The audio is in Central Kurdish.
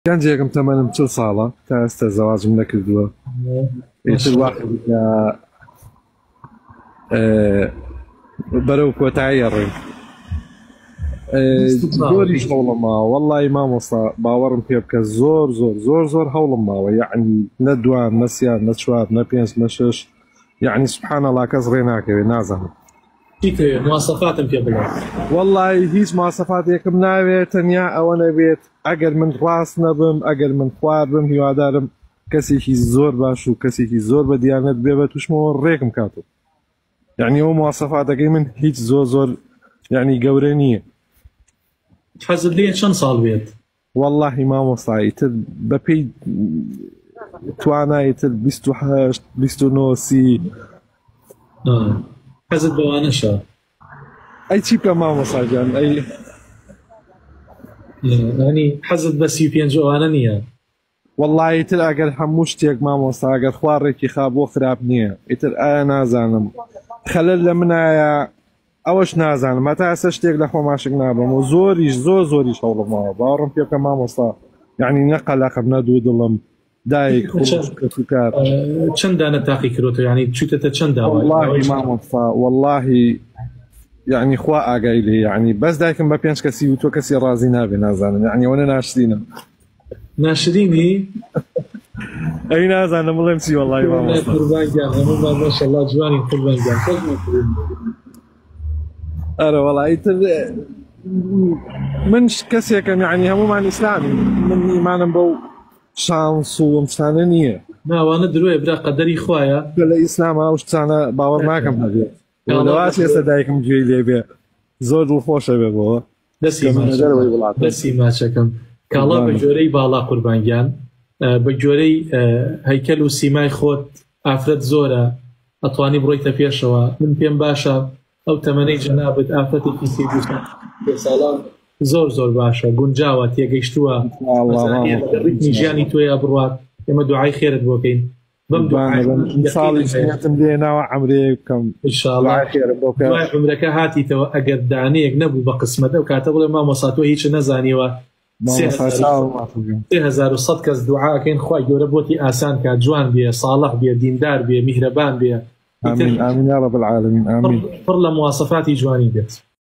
كان جاكم تمام بتل صالة تا استا زواج منك الدوا يتل واحد آه، بروك وتعيرين زوري شغل ما والله ما مصا باورم بيبكا زور زور زور زور حول ما يعني ندوان مسيان نشواب نبينس نشش يعني سبحان الله كزريناك نازم كيف مواصفات بيبلا والله هيش مواصفات يكم ناوي تنيا او انا بيت اقل من راس نبم اقل من خوار بم هيو دارم كسي هي زور باشو كسي هي زور بديانات بيبت وش مو ريكم كاتو يعني هو مواصفات من هيش زور زور يعني قورانية تحزب لي شن صال بيت والله ما وصاي يتل ببي توانا يتل بيستو حاش بيستو نوسي حزب بوانشا اي تشيب كان ما وصاي جان اي يعني حزب بس يبين جوانانية والله يتل اقل حموش تيك ما وصاي اقل خوارك خاب وخراب نية يتل انا زانم خلل لمنا يا اوش نازان ما تاسش تيك لخو ماشك نابم وزوريش زور زوريش حول ما بارم فيك ما وصا يعني نقل لقب ندود لهم دايك كار چند دانه تاقي كروتو يعني شو تتشند والله ما وصا والله يعني خوا اقايلي يعني بس دايكم ببيانش كسي وتو كسي رازي نابي نازان يعني وانا ناشدينا ناشديني اي نازان والله امسي والله ما وصا قربان جان ما شاء الله جواني قربان جان أنا والله من كسي كان يعني هم مع الإسلامي من إيمان بو شانس ومستانية ما وانا دروي برا قدري خوايا لا إسلام أو شتانا باور معكم هذه ولواش يصدقكم جيلي بيه زود وخوش بيه دسي ما شكم كالا بجوري بالا قربان جان بجوري هيكل وسيماي خوت أفرد زورا أطواني برويتا بيشوا من بين باشا او تمني جنابت آفتي في سيدوسا سالان زور زور باشا گونجاوە تێگەیشتووە ڕیتمی ژیانی تۆیە بڕوات ئێمە دوعای خێرت بۆکەین بەم ساڵی ژنێتم لێناوە عەمرێ بکەم ئینشاڵڵا دوای عومرەکە هاتیتەوە ئەگەر دانەیەک نەبوو بە قسمەتە و کاتە بڵێ مامۆستا تۆ هیچ نەزانیوە 3100 کەس دوعاکەین خوای گەورە بۆتی ئاسان کات جوان بێ ساڵح بێ دیندار بێ میهرەبان بێ آمين آمين يا رب العالمين آمين فر لمواصفاتي جواني بيت